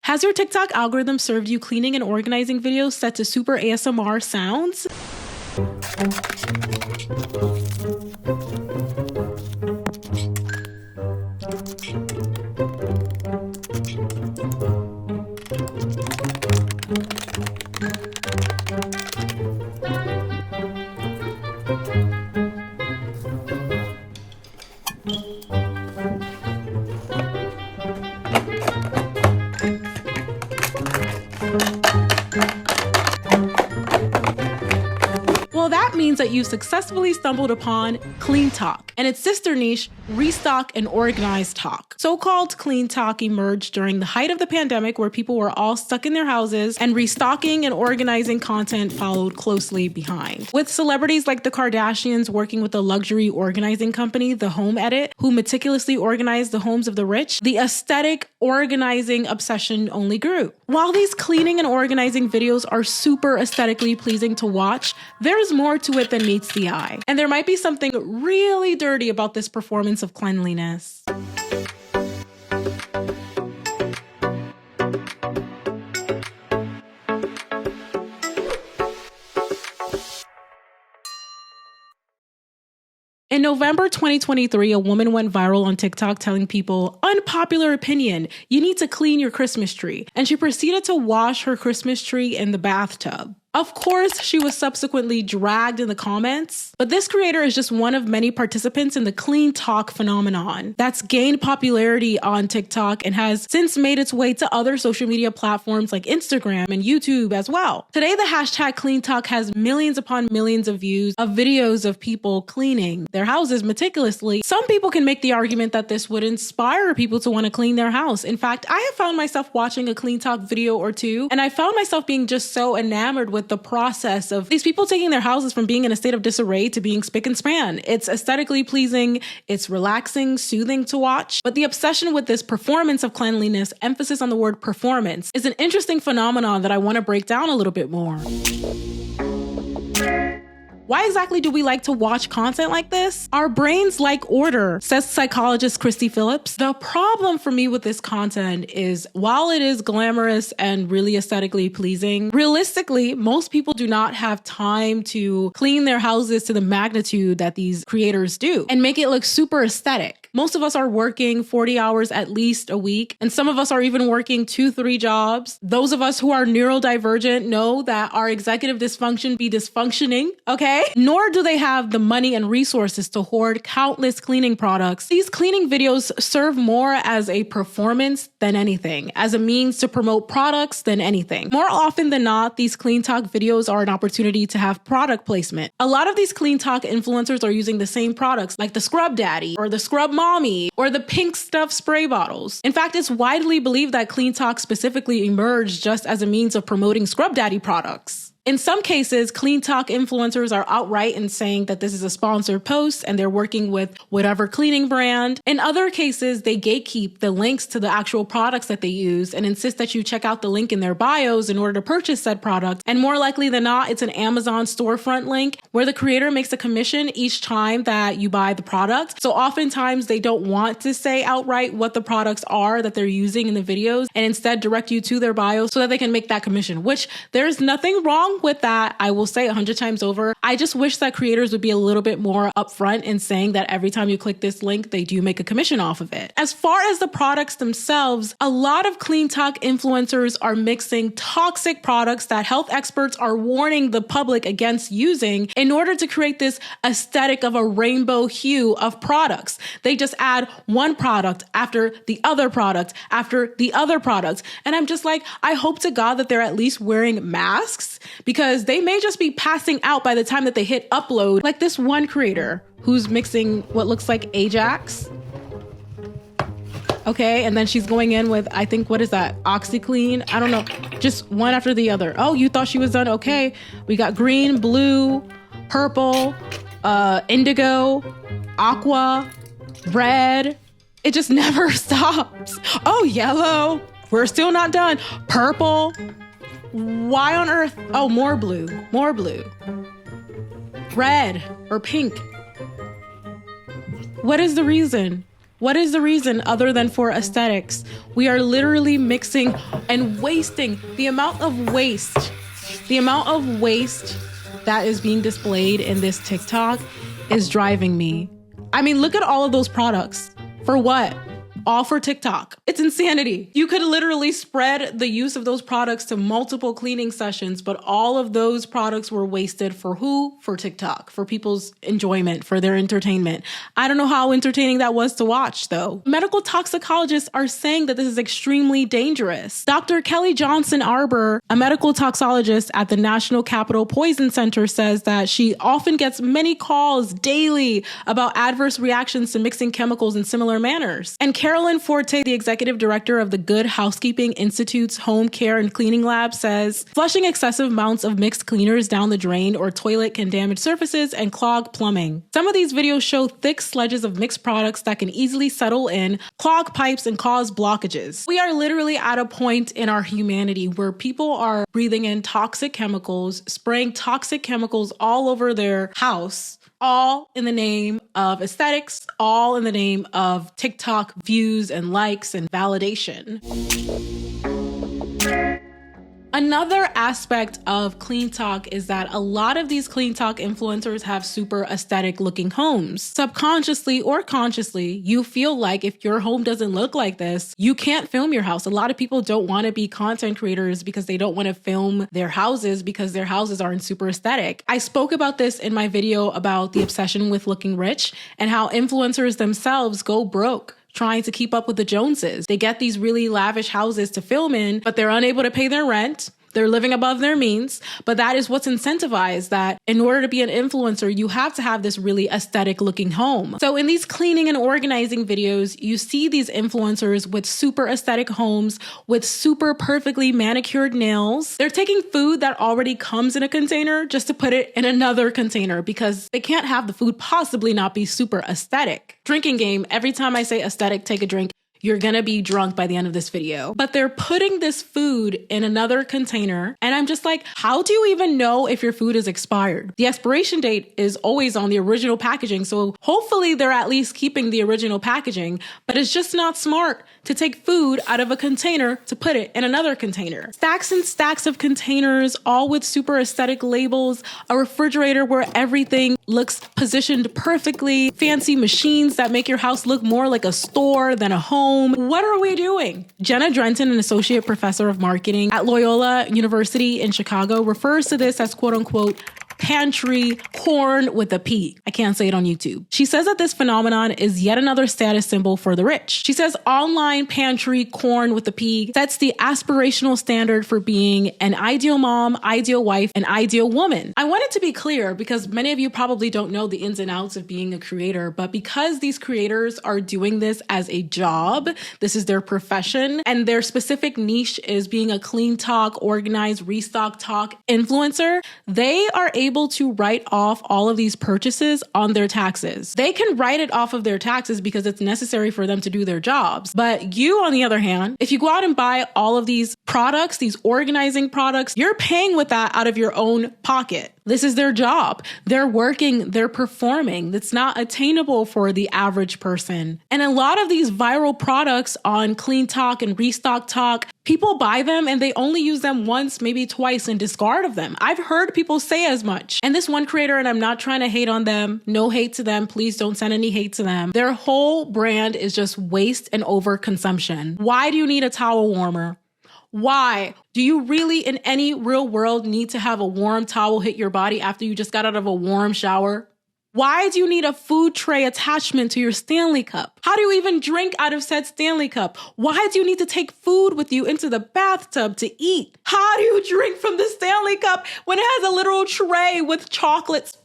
Has your TikTok algorithm served you cleaning and organizing videos set to super ASMR sounds? Well, that means that you successfully stumbled upon Cleantok and its sister niche, Restock and Organized Talk. So-called Cleantok emerged during the height of the pandemic, where people were all stuck in their houses, and restocking and organizing content followed closely behind. With celebrities like the Kardashians working with the luxury organizing company, The Home Edit, who meticulously organized the homes of the rich, the aesthetic organizing obsession only grew. While these cleaning and organizing videos are super aesthetically pleasing to watch, there's more to it than meets the eye. And there might be something really dirty about this performance of cleanliness. In November 2023, a woman went viral on TikTok telling people, unpopular opinion, you need to clean your Christmas tree. And she proceeded to wash her Christmas tree in the bathtub. Of course, she was subsequently dragged in the comments, but this creator is just one of many participants in the Cleantok phenomenon that's gained popularity on TikTok and has since made its way to other social media platforms like Instagram and YouTube as well. Today, the hashtag Cleantok has millions upon millions of views of videos of people cleaning their houses meticulously. Some people can make the argument that this would inspire people to want to clean their house. In fact, I have found myself watching a Cleantok video or two, and I found myself being just so enamored with the process of these people taking their houses from being in a state of disarray to being spick and span. It's aesthetically pleasing, it's relaxing, soothing to watch. But the obsession with this performance of cleanliness, emphasis on the word performance, is an interesting phenomenon that I want to break down a little bit more. Why exactly do we like to watch content like this? Our brains like order, says psychologist Christy Phillips. The problem for me with this content is, while it is glamorous and really aesthetically pleasing, realistically, most people do not have time to clean their houses to the magnitude that these creators do and make it look super aesthetic. Most of us are working 40 hours at least a week, and some of us are even working 2-3 jobs. Those of us who are neurodivergent know that our executive dysfunction be dysfunctioning, okay? Nor do they have the money and resources to hoard countless cleaning products. These cleaning videos serve more as a performance than anything, as a means to promote products than anything. More often than not, these Cleantok videos are an opportunity to have product placement. A lot of these Cleantok influencers are using the same products, like the Scrub Daddy or the Scrub Mommy or the pink stuff spray bottles. In fact, it's widely believed that Cleantok specifically emerged just as a means of promoting Scrub Daddy products. In some cases, Cleantok influencers are outright in saying that this is a sponsored post and they're working with whatever cleaning brand. In other cases, they gatekeep the links to the actual products that they use and insist that you check out the link in their bios in order to purchase said product. And more likely than not, it's an Amazon storefront link where the creator makes a commission each time that you buy the product. So oftentimes they don't want to say outright what the products are that they're using in the videos and instead direct you to their bios so that they can make that commission, which there's nothing wrong with that. I will say 100 times over. I just wish that creators would be a little bit more upfront in saying that every time you click this link, they do make a commission off of it. As far as the products themselves, a lot of Cleantok influencers are mixing toxic products that health experts are warning the public against using in order to create this aesthetic of a rainbow hue of products. They just add one product after the other product after the other product. And I'm just like, I hope to God that they're at least wearing masks, because they may just be passing out by the time that they hit upload. Like this one creator who's mixing what looks like Ajax. Okay, and then she's going in with, I think, what is that? OxyClean? I don't know. Just one after the other. Oh, you thought she was done? Okay. We got green, blue, purple, indigo, aqua, red. It just never stops. Oh, yellow. We're still not done. Purple. Why on earth? Oh, more blue, more blue. Red or pink. What is the reason? What is the reason other than for aesthetics? We are literally mixing and wasting the amount of waste. The amount of waste that is being displayed in this TikTok is driving me. I mean, look at all of those products. For what? All for TikTok. It's insanity. You could literally spread the use of those products to multiple cleaning sessions, but all of those products were wasted for who? For TikTok, for people's enjoyment, for their entertainment. I don't know how entertaining that was to watch though. Medical toxicologists are saying that this is extremely dangerous. Dr. Kelly Johnson Arbor, a medical toxologist at the National Capital Poison Center, says that she often gets many calls daily about adverse reactions to mixing chemicals in similar manners. And Carolyn Forte, the executive director of the Good Housekeeping Institute's Home Care and Cleaning Lab, says flushing excessive amounts of mixed cleaners down the drain or toilet can damage surfaces and clog plumbing. Some of these videos show thick sledges of mixed products that can easily settle in, clog pipes, and cause blockages. We are literally at a point in our humanity where people are breathing in toxic chemicals, spraying toxic chemicals all over their house, all in the name of aesthetics, all in the name of TikTok views and likes and validation. Another aspect of Cleantok is that a lot of these Cleantok influencers have super aesthetic looking homes. Subconsciously or consciously, you feel like if your home doesn't look like this, you can't film your house. A lot of people don't want to be content creators because they don't want to film their houses because their houses aren't super aesthetic. I spoke about this in my video about the obsession with looking rich and how influencers themselves go broke trying to keep up with the Joneses. They get these really lavish houses to film in, but they're unable to pay their rent. They're living above their means, but that is what's incentivized, that in order to be an influencer, you have to have this really aesthetic looking home. So in these cleaning and organizing videos, you see these influencers with super aesthetic homes, with super perfectly manicured nails. They're taking food that already comes in a container just to put it in another container because they can't have the food possibly not be super aesthetic. Drinking game, every time I say aesthetic, take a drink, you're gonna be drunk by the end of this video. But they're putting this food in another container. And I'm just like, how do you even know if your food is expired? The expiration date is always on the original packaging. So hopefully they're at least keeping the original packaging, but it's just not smart to take food out of a container to put it in another container. Stacks and stacks of containers, all with super aesthetic labels, a refrigerator where everything looks positioned perfectly, fancy machines that make your house look more like a store than a home. What are we doing? Jenna Drenton, an associate professor of marketing at Loyola University in Chicago, refers to this as quote unquote pantry corn with a P. I can't say it on YouTube. She says that this phenomenon is yet another status symbol for the rich. She says online pantry corn with a P sets the aspirational standard for being an ideal mom, ideal wife, and ideal woman. I want it to be clear because many of you probably don't know the ins and outs of being a creator, but because these creators are doing this as a job, this is their profession, and their specific niche is being a Cleantok, organized, Restock talk influencer, they are able to write off all of these purchases on their taxes. They can write it off of their taxes because it's necessary for them to do their jobs. But you, on the other hand, if you go out and buy all of these products, these organizing products, you're paying with that out of your own pocket. This is their job. They're working, they're performing. That's not attainable for the average person. And a lot of these viral products on Cleantok and Restock Talk, people buy them and they only use them once, maybe twice, and discard of them. I've heard people say as much. And this one creator, and I'm not trying to hate on them, no hate to them, please don't send any hate to them. Their whole brand is just waste and overconsumption. Why do you need a towel warmer? Why? Do you really in any real world need to have a warm towel hit your body after you just got out of a warm shower? Why do you need a food tray attachment to your Stanley cup? How do you even drink out of said Stanley cup? Why do you need to take food with you into the bathtub to eat? How do you drink from the Stanley cup when it has a literal tray with chocolates?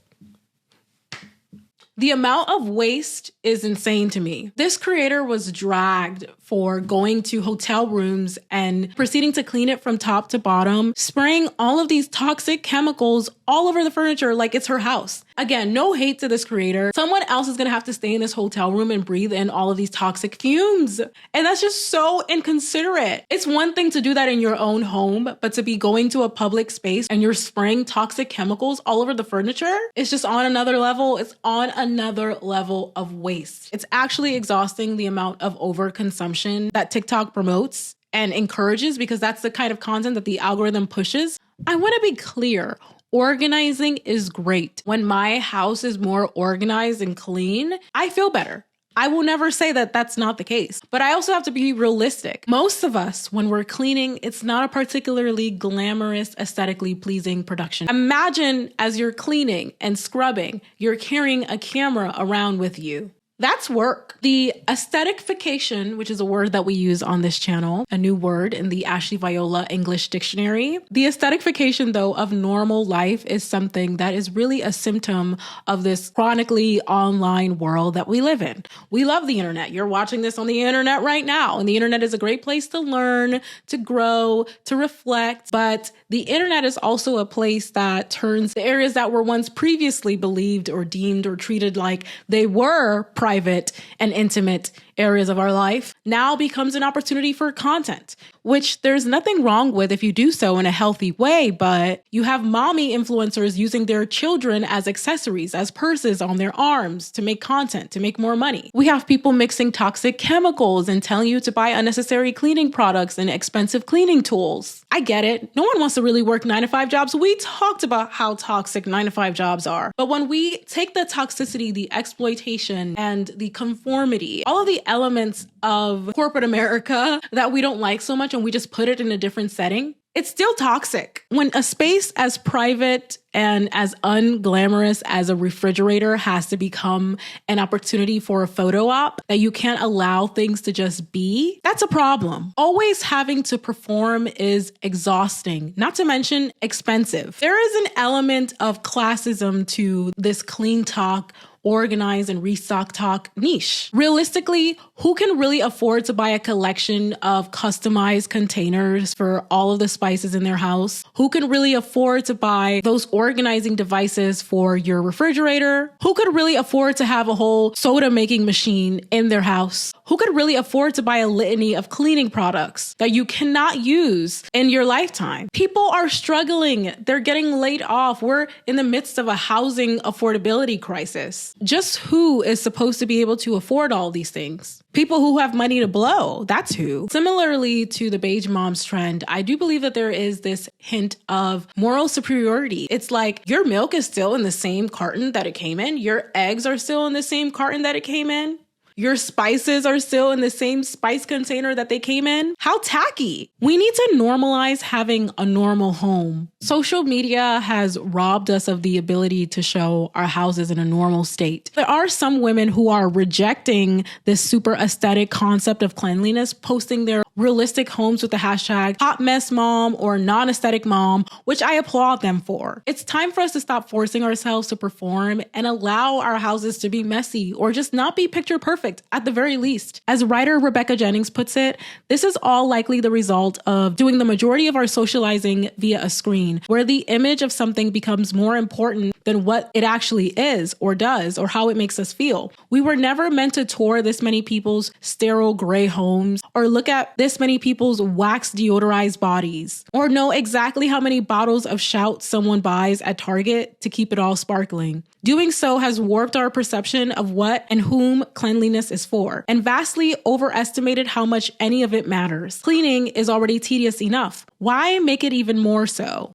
The amount of waste is insane to me. This creator was dragged for going to hotel rooms and proceeding to clean it from top to bottom, spraying all of these toxic chemicals all over the furniture like it's her house. Again, no hate to this creator. Someone else is going to have to stay in this hotel room and breathe in all of these toxic fumes. And that's just so inconsiderate. It's one thing to do that in your own home, but to be going to a public space and you're spraying toxic chemicals all over the furniture, it's just on another level. It's on another level of waste. It's actually exhausting the amount of overconsumption that TikTok promotes and encourages, because that's the kind of content that the algorithm pushes. I want to be clear. Organizing is great. When my house is more organized and clean, I feel better. I will never say that that's not the case, but I also have to be realistic. Most of us, when we're cleaning, it's not a particularly glamorous, aesthetically pleasing production. Imagine as you're cleaning and scrubbing, you're carrying a camera around with you. That's work. The aesthetification, which is a word that we use on this channel, a new word in the Ashley Viola English Dictionary. The aesthetification, though, of normal life is something that is really a symptom of this chronically online world that we live in. We love the internet. You're watching this on the internet right now, and the internet is a great place to learn, to grow, to reflect. But the internet is also a place that turns the areas that were once previously believed or deemed or treated like they were private and intimate areas of our life now becomes an opportunity for content, which there's nothing wrong with if you do so in a healthy way, but you have mommy influencers using their children as accessories, as purses on their arms to make content, to make more money. We have people mixing toxic chemicals and telling you to buy unnecessary cleaning products and expensive cleaning tools. I get it. No one wants to really work 9-to-5 jobs. We talked about how toxic 9-to-5 jobs are. But when we take the toxicity, the exploitation, and the conformity, all of the elements of corporate America that we don't like so much, and we just put it in a different setting, it's still toxic. When a space as private and as unglamorous as a refrigerator has to become an opportunity for a photo op, that you can't allow things to just be, that's a problem. Always having to perform is exhausting, not to mention expensive. There is an element of classism to this Cleantok, organize and restock talk niche. Realistically, who can really afford to buy a collection of customized containers for all of the spices in their house? Who can really afford to buy those organizing devices for your refrigerator? Who could really afford to have a whole soda making machine in their house? Who could really afford to buy a litany of cleaning products that you cannot use in your lifetime? People are struggling. They're getting laid off. We're in the midst of a housing affordability crisis. Just who is supposed to be able to afford all these things? People who have money to blow, that's who. Similarly to the beige moms trend, I do believe that there is this hint of moral superiority. It's like your milk is still in the same carton that it came in. Your eggs are still in the same carton that it came in. Your spices are still in the same spice container that they came in. How tacky. We need to normalize having a normal home. Social media has robbed us of the ability to show our houses in a normal state. There are some women who are rejecting this super aesthetic concept of cleanliness, posting their realistic homes with the hashtag hot mess mom or non-aesthetic mom, which I applaud them for. It's time for us to stop forcing ourselves to perform and allow our houses to be messy or just not be picture perfect at the very least. As writer Rebecca Jennings puts it, this is all likely the result of doing the majority of our socializing via a screen, where the image of something becomes more important than what it actually is or does or how it makes us feel. We were never meant to tour this many people's sterile gray homes or look at this many people's wax deodorized bodies or know exactly how many bottles of Shout someone buys at Target to keep it all sparkling. Doing so has warped our perception of what and whom cleanliness is for, and vastly overestimated how much any of it matters. Cleaning is already tedious enough. Why make it even more so?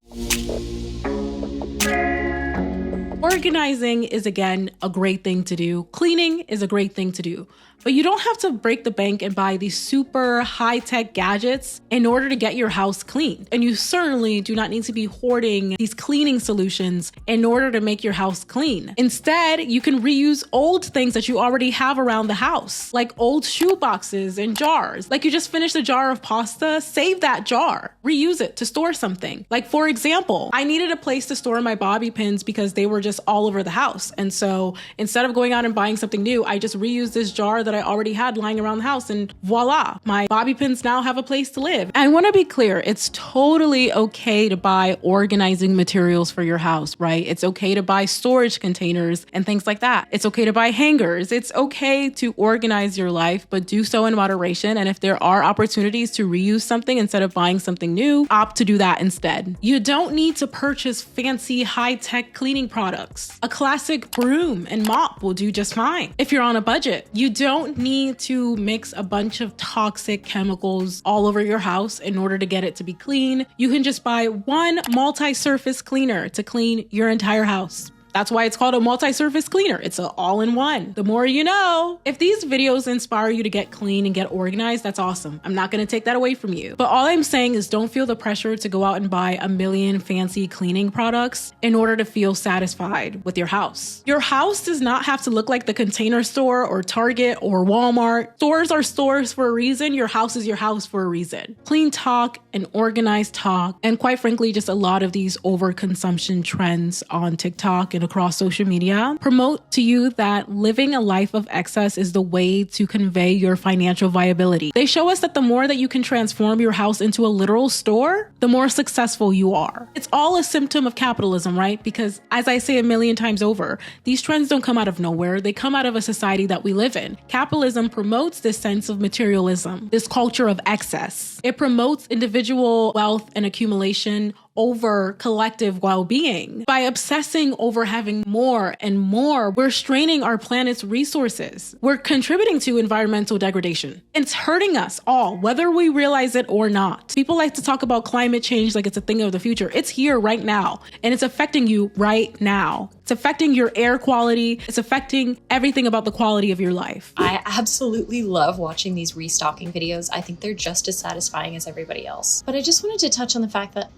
Organizing is, again, a great thing to do. Cleaning is a great thing to do. But you don't have to break the bank and buy these super high-tech gadgets in order to get your house clean. And you certainly do not need to be hoarding these cleaning solutions in order to make your house clean. Instead, you can reuse old things that you already have around the house, like old shoe boxes and jars. Like you just finished a jar of pasta, save that jar, reuse it to store something. Like for example, I needed a place to store my bobby pins because they were just all over the house. And so instead of going out and buying something new, I just reused this jar that that I already had lying around the house, and voila, my bobby pins now have a place to live. I want to be clear, it's totally okay to buy organizing materials for your house, right? It's okay to buy storage containers and things like that. It's okay to buy hangers. It's okay to organize your life, but do so in moderation. And if there are opportunities to reuse something instead of buying something new, opt to do that instead. You don't need to purchase fancy high-tech cleaning products. A classic broom and mop will do just fine if you're on a budget. You don't need to mix a bunch of toxic chemicals all over your house in order to get it to be clean. You can just buy one multi-surface cleaner to clean your entire house. That's why it's called a multi-surface cleaner. It's an all-in-one. The more you know. If these videos inspire you to get clean and get organized, that's awesome. I'm not going to take that away from you. But all I'm saying is don't feel the pressure to go out and buy a million fancy cleaning products in order to feel satisfied with your house. Your house does not have to look like the Container Store or Target or Walmart. Stores are stores for a reason. Your house is your house for a reason. Cleantok and organized talk, and quite frankly, just a lot of these overconsumption trends on TikTok and across social media promote to you that living a life of excess is the way to convey your financial viability. They show us that the more that you can transform your house into a literal store, the more successful you are. It's all a symptom of capitalism, right? Because as I say a million times over, these trends don't come out of nowhere. They come out of a society that we live in. Capitalism promotes this sense of materialism, this culture of excess. It promotes individual wealth and accumulation over collective well-being. By obsessing over having more and more, we're straining our planet's resources. We're contributing to environmental degradation. It's hurting us all, whether we realize it or not. People like to talk about climate change like it's a thing of the future. It's here right now, and it's affecting you right now. It's affecting your air quality. It's affecting everything about the quality of your life. I absolutely love watching these restocking videos. I think they're just as satisfying as everybody else. But I just wanted to touch on the fact that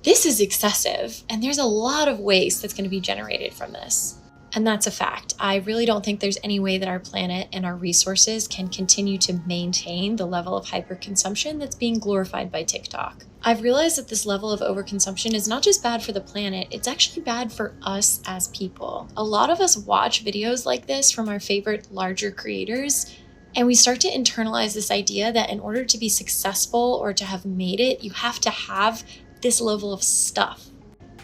this is excessive, and there's a lot of waste that's going to be generated from this. And that's a fact. I really don't think there's any way that our planet and our resources can continue to maintain the level of hyperconsumption that's being glorified by TikTok. I've realized that this level of overconsumption is not just bad for the planet, it's actually bad for us as people. A lot of us watch videos like this from our favorite larger creators, and we start to internalize this idea that in order to be successful or to have made it, you have to have this level of stuff.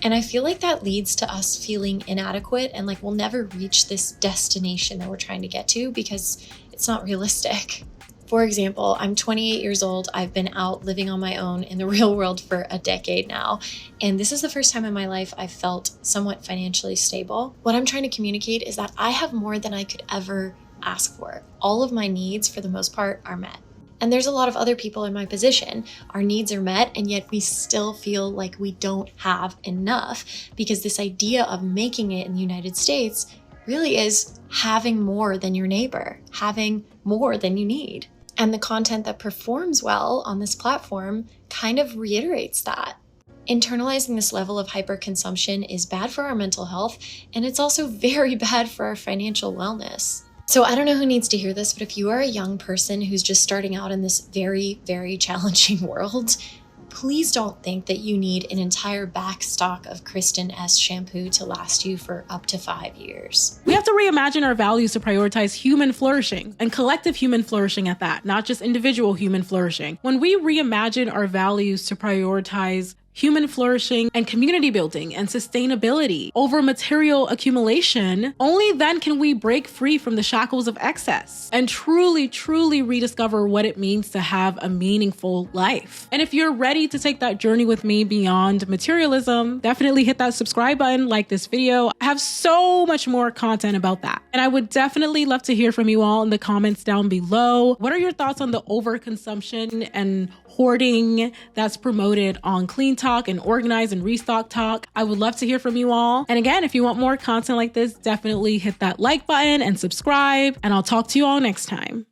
And I feel like that leads to us feeling inadequate and like we'll never reach this destination that we're trying to get to because it's not realistic. For example, I'm 28 years old. I've been out living on my own in the real world for a decade now. And this is the first time in my life I've felt somewhat financially stable. What I'm trying to communicate is that I have more than I could ever ask for. All of my needs, for the most part, are met. And there's a lot of other people in my position. Our needs are met, and yet we still feel like we don't have enough because this idea of making it in the United States really is having more than your neighbor, having more than you need. And the content that performs well on this platform kind of reiterates that. Internalizing this level of hyperconsumption is bad for our mental health, and it's also very bad for our financial wellness. So I don't know who needs to hear this, but if you are a young person who's just starting out in this very, very challenging world, please don't think that you need an entire back stock of Kristen S shampoo to last you for up to 5 years. We have to reimagine our values to prioritize human flourishing and collective human flourishing at that, not just individual human flourishing. When we reimagine our values to prioritize human flourishing and community building and sustainability over material accumulation, only then can we break free from the shackles of excess and truly, truly rediscover what it means to have a meaningful life. And if you're ready to take that journey with me beyond materialism, definitely hit that subscribe button, like this video. I have so much more content about that. And I would definitely love to hear from you all in the comments down below. What are your thoughts on the overconsumption and hoarding that's promoted on Cleantok and Organize and Restock Talk? I would love to hear from you all. And again, if you want more content like this, definitely hit that like button and subscribe, and I'll talk to you all next time.